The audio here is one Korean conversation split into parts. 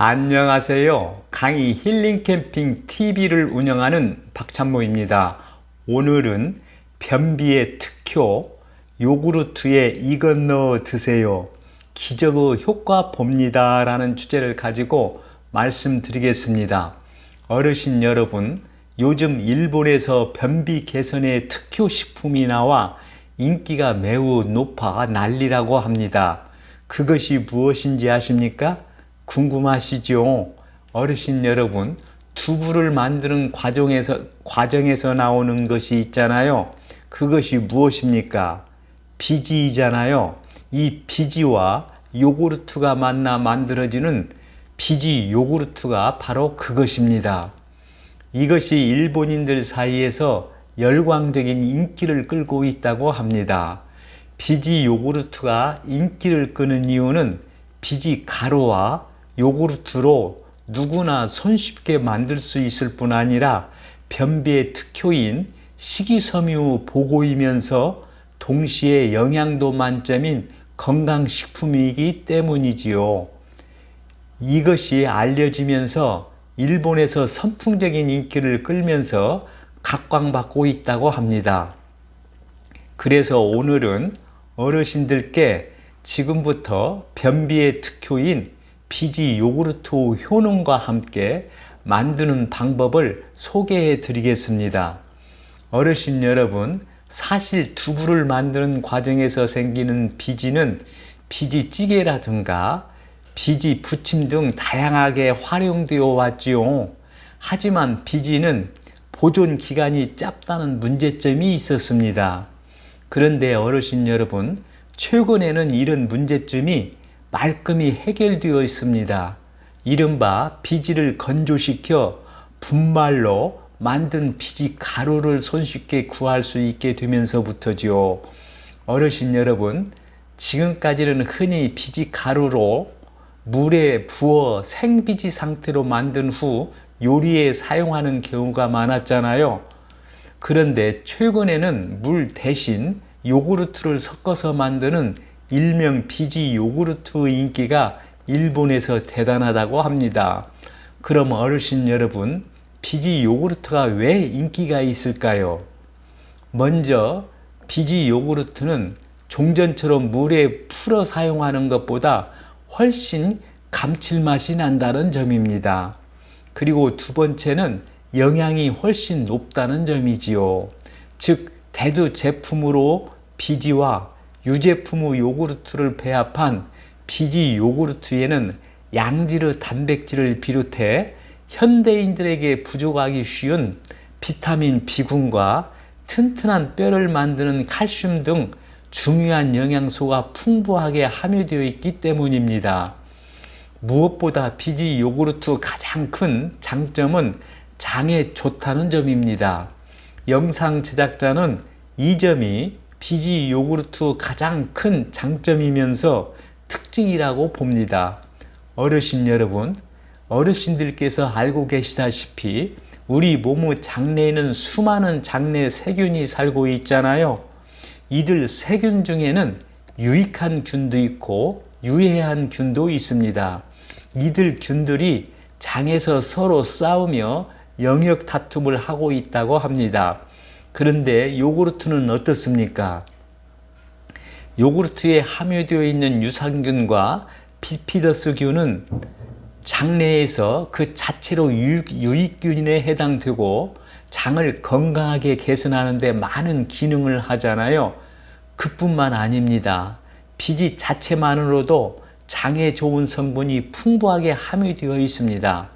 안녕하세요. 강의 힐링 캠핑 TV를 운영하는 박찬모입니다. 오늘은 변비의 특효 요구르트에 이것 넣어 드세요. 기적의 효과 봅니다 라는 주제를 가지고 말씀드리겠습니다. 어르신 여러분, 요즘 일본에서 변비 개선의 특효 식품이 나와 인기가 매우 높아 난리라고 합니다. 그것이 무엇인지 아십니까? 궁금하시죠? 어르신 여러분, 두부를 만드는 과정에서 나오는 것이 있잖아요. 그것이 무엇입니까? 비지이잖아요. 이 비지와 요구르트가 만나 만들어지는 비지 요구르트가 바로 그것입니다. 이것이 일본인들 사이에서 열광적인 인기를 끌고 있다고 합니다. 비지 요구르트가 인기를 끄는 이유는 비지 가루와 요구르트로 누구나 손쉽게 만들 수 있을 뿐 아니라 변비의 특효인 식이섬유 보고이면서 동시에 영양도 만점인 건강식품이기 때문이지요. 이것이 알려지면서 일본에서 선풍적인 인기를 끌면서 각광받고 있다고 합니다. 그래서 오늘은 어르신들께 지금부터 변비의 특효인 비지 요구르트 효능과 함께 만드는 방법을 소개해 드리겠습니다. 어르신 여러분, 사실 두부를 만드는 과정에서 생기는 비지는 비지찌개라든가 비지 부침 등 다양하게 활용되어 왔지요. 하지만 비지는 보존 기간이 짧다는 문제점이 있었습니다. 그런데 어르신 여러분, 최근에는 이런 문제점이 말끔히 해결되어 있습니다. 이른바 비지를 건조시켜 분말로 만든 비지 가루를 손쉽게 구할 수 있게 되면서부터지요. 어르신 여러분, 지금까지는 흔히 비지 가루로 물에 부어 생비지 상태로 만든 후 요리에 사용하는 경우가 많았잖아요. 그런데 최근에는 물 대신 요구르트를 섞어서 만드는 일명 비지 요구르트의 인기가 일본에서 대단하다고 합니다. 그럼 어르신 여러분, 비지 요구르트가 왜 인기가 있을까요? 먼저 비지 요구르트는 종전처럼 물에 풀어 사용하는 것보다 훨씬 감칠맛이 난다는 점입니다. 그리고 두 번째는 영양이 훨씬 높다는 점이지요. 즉, 대두 제품으로 비지와 유제품의 요구르트를 배합한 비지 요구르트에는 양지르 단백질을 비롯해 현대인들에게 부족하기 쉬운 비타민 B군과 튼튼한 뼈를 만드는 칼슘 등 중요한 영양소가 풍부하게 함유되어 있기 때문입니다. 무엇보다 비지 요구르트 가장 큰 장점은 장에 좋다는 점입니다. 영상 제작자는 이 점이 비지 요구르트 가장 큰 장점이면서 특징이라고 봅니다. 어르신 여러분, 어르신들께서 알고 계시다시피 우리 몸의 장내에는 수많은 장내 세균이 살고 있잖아요. 이들 세균 중에는 유익한 균도 있고 유해한 균도 있습니다. 이들 균들이 장에서 서로 싸우며 영역 다툼을 하고 있다고 합니다. 그런데 요구르트는 어떻습니까? 요구르트에 함유되어 있는 유산균과 비피더스균은 장내에서 그 자체로 유익균에 해당되고 장을 건강하게 개선하는 데 많은 기능을 하잖아요. 그뿐만 아닙니다. 비지 자체만으로도 장에 좋은 성분이 풍부하게 함유되어 있습니다.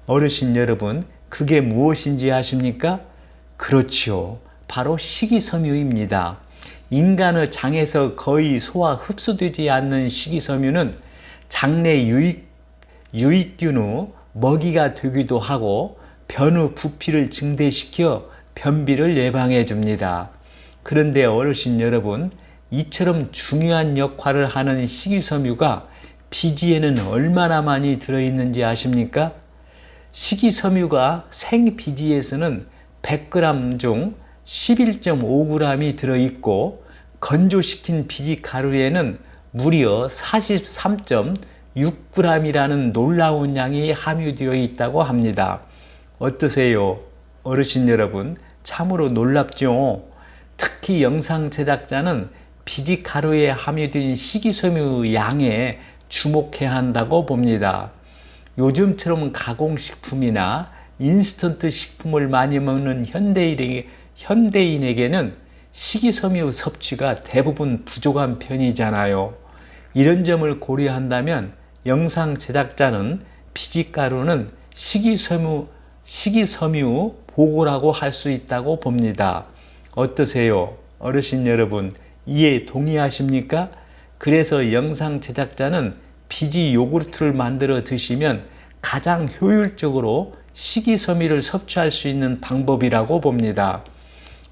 어르신 여러분, 그게 무엇인지 아십니까? 그렇지요. 바로 식이섬유입니다. 인간의 장에서 거의 소화 흡수되지 않는 식이섬유는 장내 유익균의 먹이가 되기도 하고 변의 부피를 증대시켜 변비를 예방해 줍니다. 그런데 어르신 여러분, 이처럼 중요한 역할을 하는 식이섬유가 비지에는 얼마나 많이 들어있는지 아십니까? 식이섬유가 생비지에서는 100g 중 11.5g이 들어있고 건조시킨 비지 가루에는 무려 43.7 6g이라는 놀라운 양이 함유되어 있다고 합니다. 어떠세요? 어르신 여러분, 참으로 놀랍죠? 특히 영상 제작자는 비지가루에 함유된 식이섬유 양에 주목해야 한다고 봅니다. 요즘처럼 가공식품이나 인스턴트 식품을 많이 먹는 현대인에게는 식이섬유 섭취가 대부분 부족한 편이잖아요. 이런 점을 고려한다면 영상 제작자는 비지가루는 식이섬유 보고라고 할 수 있다고 봅니다. 어떠세요? 어르신 여러분, 이에 동의하십니까? 그래서 영상 제작자는 비지 요구르트를 만들어 드시면 가장 효율적으로 식이섬유를 섭취할 수 있는 방법이라고 봅니다.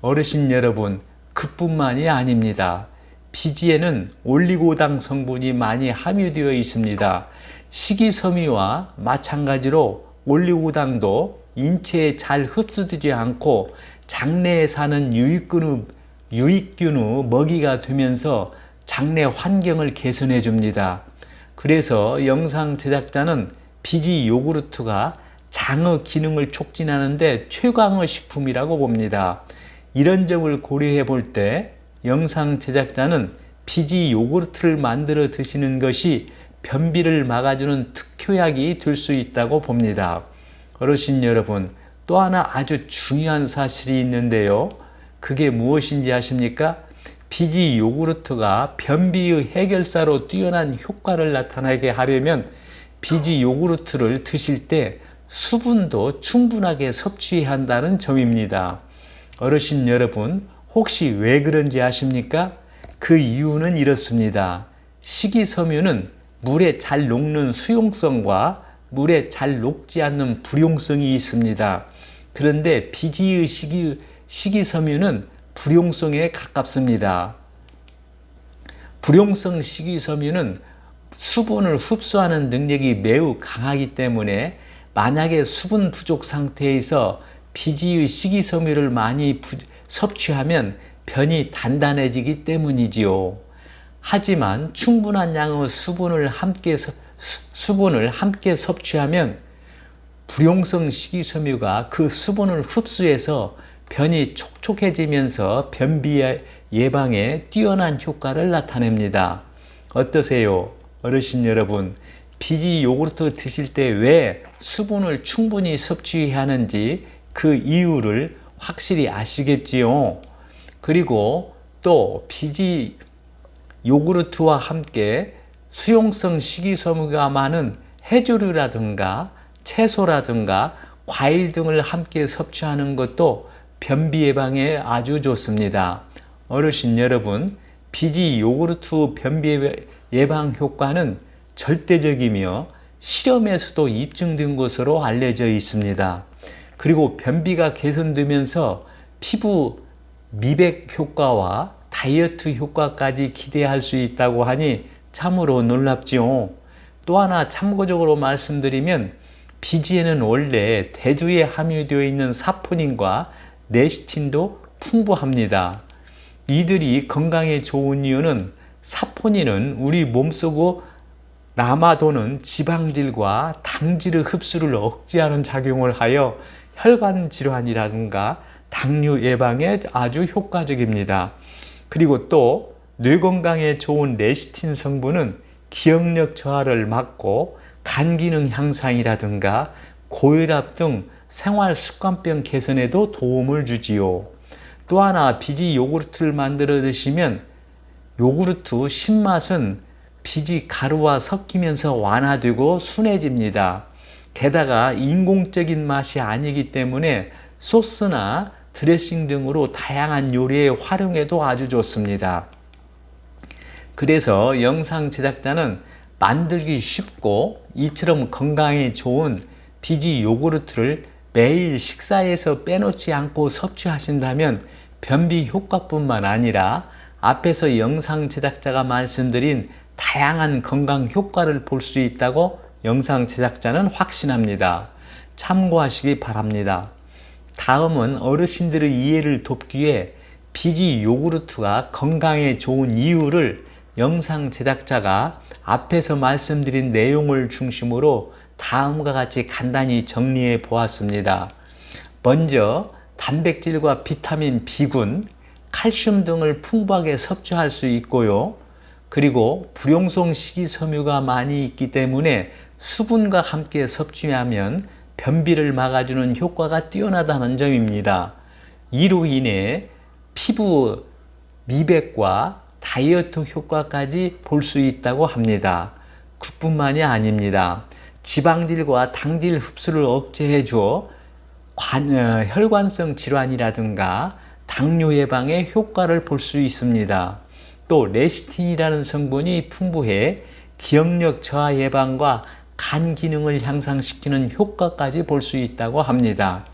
어르신 여러분, 그뿐만이 아닙니다. 비지에는 올리고당 성분이 많이 함유되어 있습니다. 식이섬유와 마찬가지로 올리고당도 인체에 잘 흡수되지 않고 장내에 사는 유익균의 먹이가 되면서 장내 환경을 개선해 줍니다. 그래서 영상 제작자는 비지 요구르트가 장의 기능을 촉진하는 데 최강의 식품이라고 봅니다. 이런 점을 고려해 볼 때 영상 제작자는 비지 요구르트를 만들어 드시는 것이 변비를 막아주는 특효약이 될 수 있다고 봅니다. 어르신 여러분, 또 하나 아주 중요한 사실이 있는데요. 그게 무엇인지 아십니까? 비지 요구르트가 변비의 해결사로 뛰어난 효과를 나타나게 하려면 비지 요구르트를 드실 때 수분도 충분하게 섭취해야 한다는 점입니다. 어르신 여러분, 혹시 왜 그런지 아십니까? 그 이유는 이렇습니다. 식이섬유는 물에 잘 녹는 수용성과 물에 잘 녹지 않는 불용성이 있습니다. 그런데 비지의 식이섬유는 불용성에 가깝습니다. 불용성 식이섬유는 수분을 흡수하는 능력이 매우 강하기 때문에 만약에 수분 부족 상태에서 비지의 식이섬유를 많이 섭취하면 변이 단단해지기 때문이지요. 하지만 충분한 양의 수분을 함께 섭취하면 불용성 식이섬유가 그 수분을 흡수해서 변이 촉촉해지면서 변비 예방에 뛰어난 효과를 나타냅니다. 어떠세요? 어르신 여러분, 비지 요구르트 드실 때 왜 수분을 충분히 섭취해야 하는지 그 이유를 확실히 아시겠지요? 그리고 또 비지 요구르트와 함께 수용성 식이섬유가 많은 해조류라든가 채소라든가 과일 등을 함께 섭취하는 것도 변비 예방에 아주 좋습니다. 어르신 여러분, 비지 요구르트 변비 예방 효과는 절대적이며 실험에서도 입증된 것으로 알려져 있습니다. 그리고 변비가 개선되면서 피부 미백 효과와 다이어트 효과까지 기대할 수 있다고 하니 참으로 놀랍지요. 또 하나 참고적으로 말씀드리면 비지에는 원래 대두에 함유되어 있는 사포닌과 레시틴도 풍부합니다. 이들이 건강에 좋은 이유는 사포닌은 우리 몸속에 남아도는 지방질과 당질의 흡수를 억제하는 작용을 하여 혈관 질환이라든가 당뇨 예방에 아주 효과적입니다. 그리고 또 뇌 건강에 좋은 레시틴 성분은 기억력 저하를 막고 간 기능 향상이라든가 고혈압 등 생활 습관병 개선에도 도움을 주지요. 또 하나 비지 요구르트를 만들어 드시면 요구르트 신맛은 비지 가루와 섞이면서 완화되고 순해집니다. 게다가 인공적인 맛이 아니기 때문에 소스나 드레싱 등으로 다양한 요리에 활용해도 아주 좋습니다. 그래서 영상 제작자는 만들기 쉽고 이처럼 건강에 좋은 비지 요구르트를 매일 식사에서 빼놓지 않고 섭취하신다면 변비 효과뿐만 아니라 앞에서 영상 제작자가 말씀드린 다양한 건강 효과를 볼 수 있다고 영상 제작자는 확신합니다. 참고하시기 바랍니다. 다음은 어르신들의 이해를 돕기 위해 비지 요구르트가 건강에 좋은 이유를 영상 제작자가 앞에서 말씀드린 내용을 중심으로 다음과 같이 간단히 정리해 보았습니다. 먼저 단백질과 비타민 B군, 칼슘 등을 풍부하게 섭취할 수 있고요. 그리고 불용성 식이섬유가 많이 있기 때문에 수분과 함께 섭취하면 변비를 막아주는 효과가 뛰어나다는 점입니다. 이로 인해 피부 미백과 다이어트 효과까지 볼 수 있다고 합니다. 그뿐만이 아닙니다. 지방질과 당질 흡수를 억제해 줘 혈관성 질환이라든가 당뇨 예방에 효과를 볼 수 있습니다. 또 레시틴이라는 성분이 풍부해 기억력 저하 예방과 간 기능을 향상시키는 효과까지 볼 수 있다고 합니다.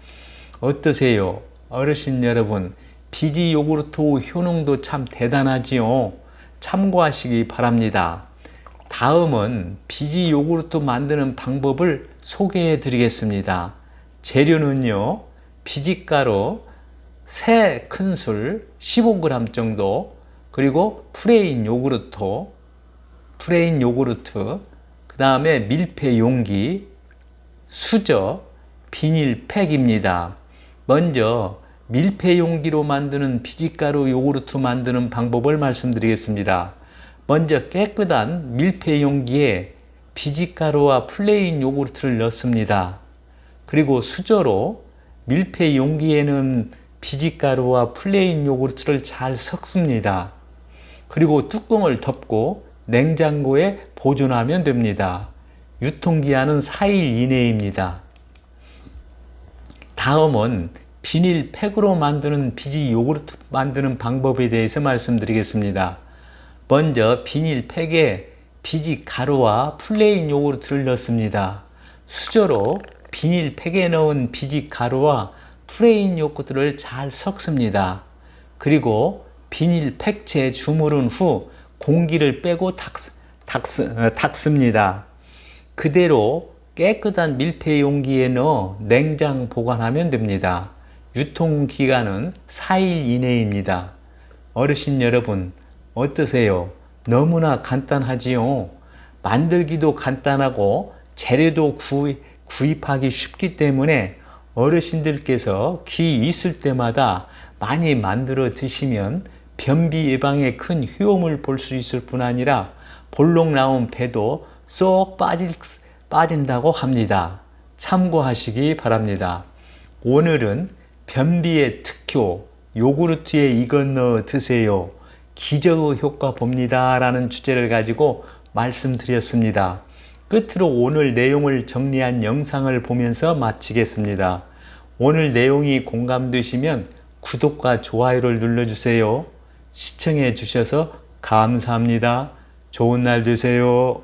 어떠세요? 어르신 여러분, 비지 요구르트 효능도 참 대단하지요. 참고하시기 바랍니다. 다음은 비지 요구르트 만드는 방법을 소개해 드리겠습니다. 재료는요, 비지가루 3큰술 15g 정도, 그리고 플레인 요구르트, 그 다음에 밀폐 용기, 수저, 비닐팩입니다. 먼저 밀폐 용기로 만드는 비지가루 요구르트 만드는 방법을 말씀드리겠습니다. 먼저 깨끗한 밀폐 용기에 비지가루와 플레인 요구르트를 넣습니다. 그리고 수저로 밀폐 용기에는 비지가루와 플레인 요구르트를 잘 섞습니다. 그리고 뚜껑을 덮고 냉장고에 보존하면 됩니다. 유통기한은 4일 이내입니다. 다음은 비닐팩으로 만드는 비지 요구르트 만드는 방법에 대해서 말씀드리겠습니다. 먼저 비닐팩에 비지 가루와 플레인 요구르트를 넣습니다. 수저로 비닐팩에 넣은 비지 가루와 플레인 요구르트를 잘 섞습니다. 그리고 비닐팩채에 주무른 후 공기를 빼고 닦습니다. 그대로 깨끗한 밀폐 용기에 넣어 냉장 보관하면 됩니다. 유통기간은 4일 이내입니다. 어르신 여러분, 어떠세요? 너무나 간단하지요? 만들기도 간단하고 재료도 구입하기 쉽기 때문에 어르신들께서 기회 있을 때마다 많이 만들어 드시면 변비 예방에 큰 효험을 볼 수 있을 뿐 아니라 볼록 나온 배도 쏙 빠진다고 합니다. 참고하시기 바랍니다. 오늘은 변비의 특효, 요구르트에 이것 넣어 드세요. 기적 효과 봅니다. 라는 주제를 가지고 말씀드렸습니다. 끝으로 오늘 내용을 정리한 영상을 보면서 마치겠습니다. 오늘 내용이 공감되시면 구독과 좋아요를 눌러주세요. 시청해 주셔서 감사합니다. 좋은 날 되세요.